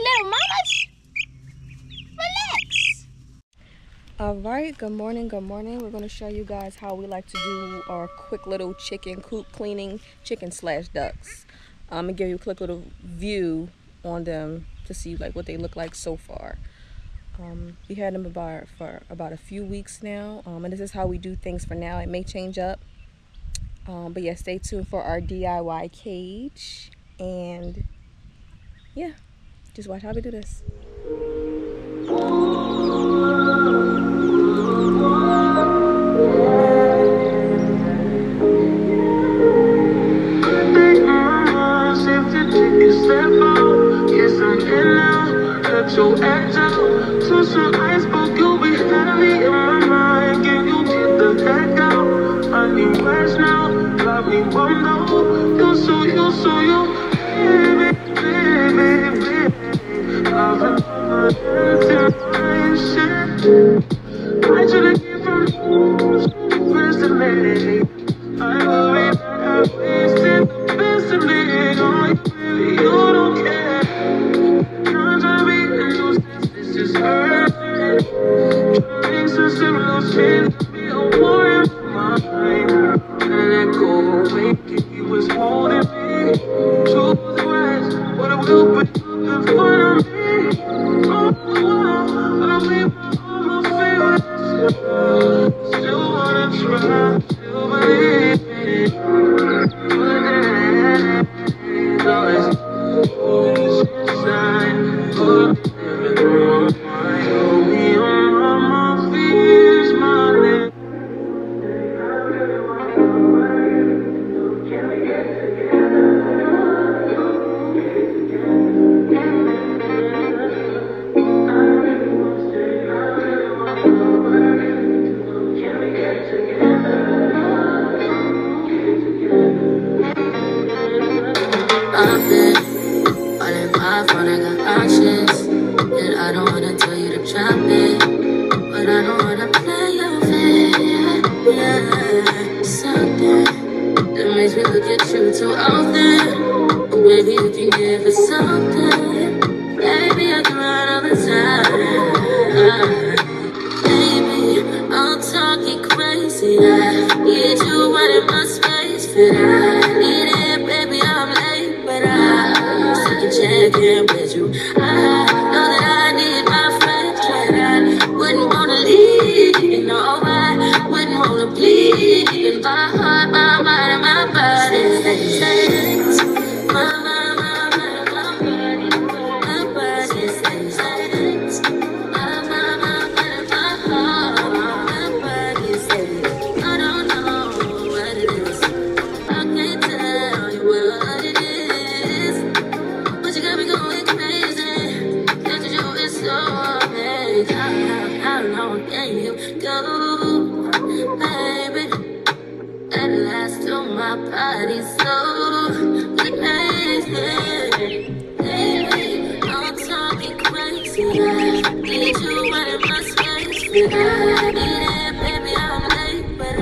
little mamas. Relax. All right, good morning. We're going to show you guys how we like to do our quick little chicken coop cleaning, chicken slash ducks. I'm going to give you a quick little view on them to see like what they look like so far. We had them for about a few weeks now, and this is how we do things for now. It may change up, but yeah, stay tuned for our DIY cage, and yeah, just watch how we do this. So agile, so some iceberg, you'll be heavy in my mind. Can you get the heck out? I need rest now, got me bummed out. You so you, baby. I've been I should've came from you, first of May. I worry that I wasted the best of me. Oh, baby, you don't care. This is hurting. Trying to similar shit. Be a warrior of mine. And let go away. He was holding me. Truth was right. But I will put the fun on me. Oh, I'll leave all my favorites. Still wanna try. Still believe. But then, always inside. I've been all in my phone, I got options. And I don't wanna tell you to drop it, but I don't wanna play your fair. Yeah, something that makes me look at you too often. But maybe you can give it something. Baby, I can run all the time. Baby, I'm talking crazy. I need you right in my space, but I need it, baby, I'm late, but I second check in with you. I know that I need my friends, but I wouldn't wanna leave. You know I wouldn't wanna bleed in my heart, my mind, and my body. My body stays how long can you go, baby? At last, till my body's so crazy. Baby, I'm talking crazy. I need you right in my space, but I need it, baby. I'm late, but I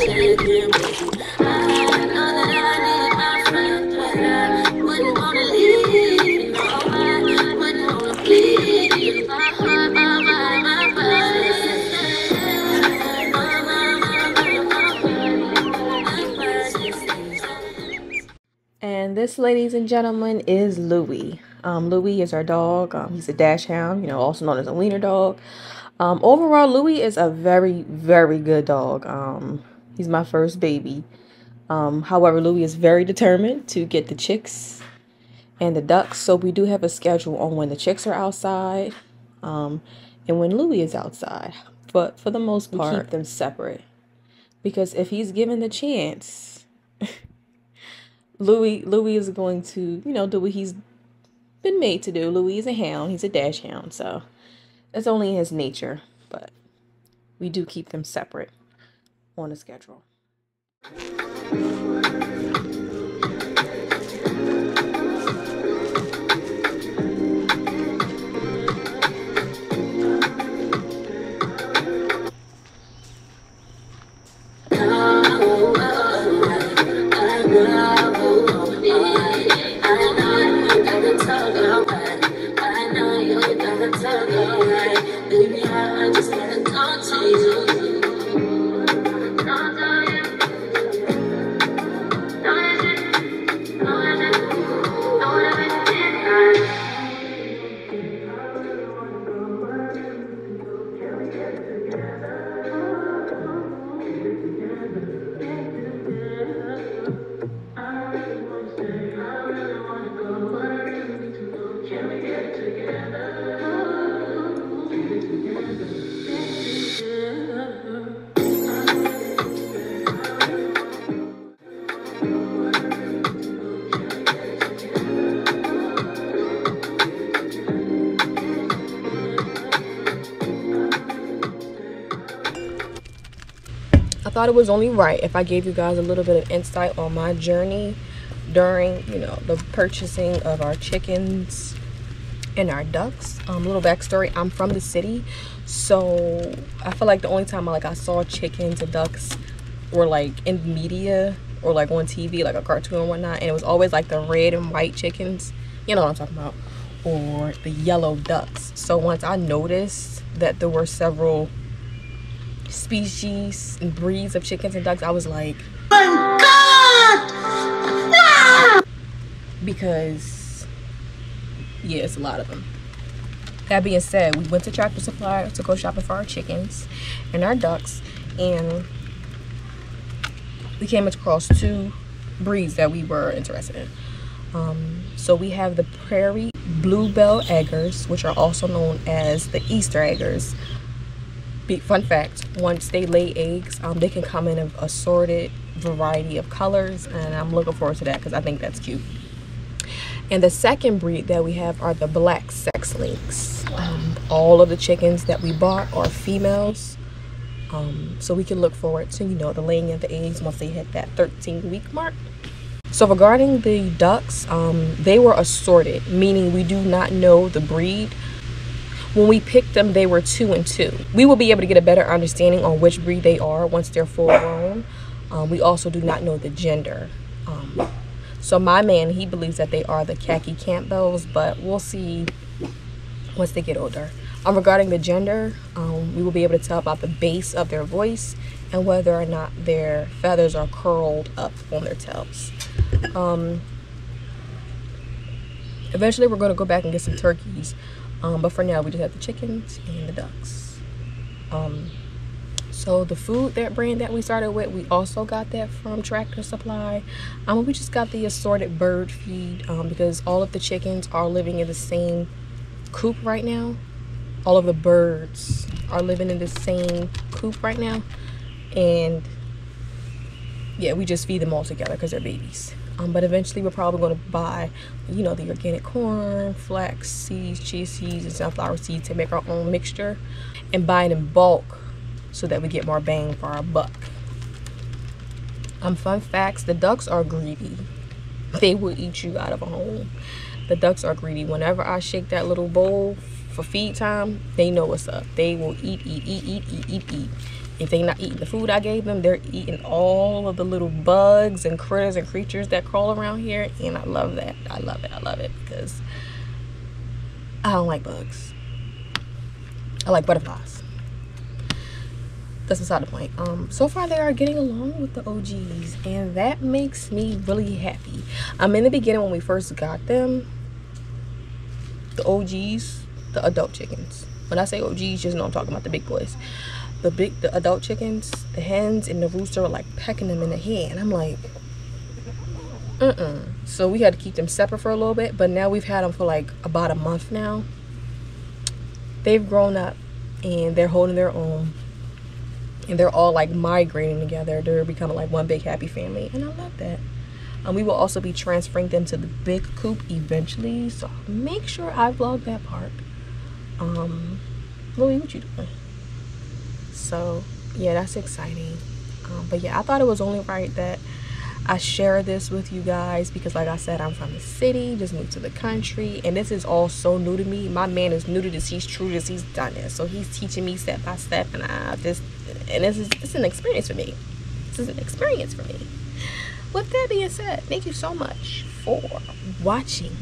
check in with you. I know that I need my friend, but I wouldn't wanna leave. No, I wouldn't wanna bleed. My heart, my mind, my body. And this, ladies and gentlemen, is Louie. Louie is our dog. He's a dash hound, also known as a wiener dog. Overall, Louie is a very, very good dog. He's my first baby. However, Louie is very determined to get the chicks and the ducks. So we do have a schedule on when the chicks are outside and when Louie is outside. But for the most part, we keep them separate. Because if he's given the chance, Louie is going to, do what he's been made to do. Louie is a hound. He's a dash hound. So that's only in his nature. But we do keep them separate on a schedule. I know I can talk about felt alright. Baby, I just wanna talk to you. Talk to you. Know is it? Know is it? Know that we did right. I thought it was only right if I gave you guys a little bit of insight on my journey during, you know, the purchasing of our chickens and our ducks. Little backstory, I'm from the city, so I feel like the only time I saw chickens and ducks were like in media or like on TV, like a cartoon and whatnot, and it was always like the red and white chickens, you know what I'm talking about, or the yellow ducks. So once I noticed that there were several species and breeds of chickens and ducks, I was like, oh my God! Because yeah, it's a lot of them. That being said, we went to Tractor Supply to go shopping for our chickens and our ducks, and we came across two breeds that we were interested in. So we have the Prairie Bluebell Eggers, which are also known as the Easter Eggers. Big fun fact, once they lay eggs, they can come in an assorted variety of colors, and I'm looking forward to that because I think that's cute. And the second breed that we have are the Black Sex Links. All of the chickens that we bought are females, so we can look forward to, you know, the laying of the eggs once they hit that 13-week mark. So regarding the ducks, they were assorted, meaning we do not know the breed. When we picked them, they were 2 and 2. We will be able to get a better understanding on which breed they are once they're full grown. We also do not know the gender. So my man, he believes that they are the Khaki Campbells, but we'll see once they get older. Regarding the gender, we will be able to tell about the base of their voice and whether or not their feathers are curled up on their tails. Eventually, we're going to go back and get some turkeys. But for now, we just have the chickens and the ducks. So the food, that brand that we started with, we also got that from Tractor Supply. We just got the assorted bird feed because all of the chickens are living in the same coop right now. All of the birds are living in the same coop right now. And yeah, we just feed them all together because they're babies. But eventually we're probably going to buy, you know, the organic corn, flax seeds, chia seeds, and sunflower seeds to make our own mixture and buy it in bulk so that we get more bang for our buck. Fun facts, the ducks are greedy. They will eat you out of a home. The ducks are greedy. Whenever I shake that little bowl for feed time, they know what's up. They will eat. If they're not eating the food I gave them, they're eating all of the little bugs and critters and creatures that crawl around here. And I love that. I love it because I don't like bugs. I like butterflies. That's beside the point. So far they are getting along with the OGs, and that makes me really happy. In the beginning when we first got them, the OGs, the adult chickens. When I say OGs, just know I'm talking about the big boys. The adult chickens, the hens and the rooster were like pecking them in the head, and I'm like, So we had to keep them separate for a little bit, but now we've had them for like about a month now. They've grown up and they're holding their own, and they're all like migrating together. They're becoming like one big happy family, and I love that. We will also be transferring them to the big coop eventually, so make sure I vlog that part. Louie, what you doing? So yeah, that's exciting. But yeah, I thought it was only right that I share this with you guys because, like I said, I'm from the city, just moved to the country, and this is all so new to me. My man is new to this. He's true to this. He's done this, so he's teaching me step by step, and it's an experience for me. This is an experience for me. With that being said, thank you so much for watching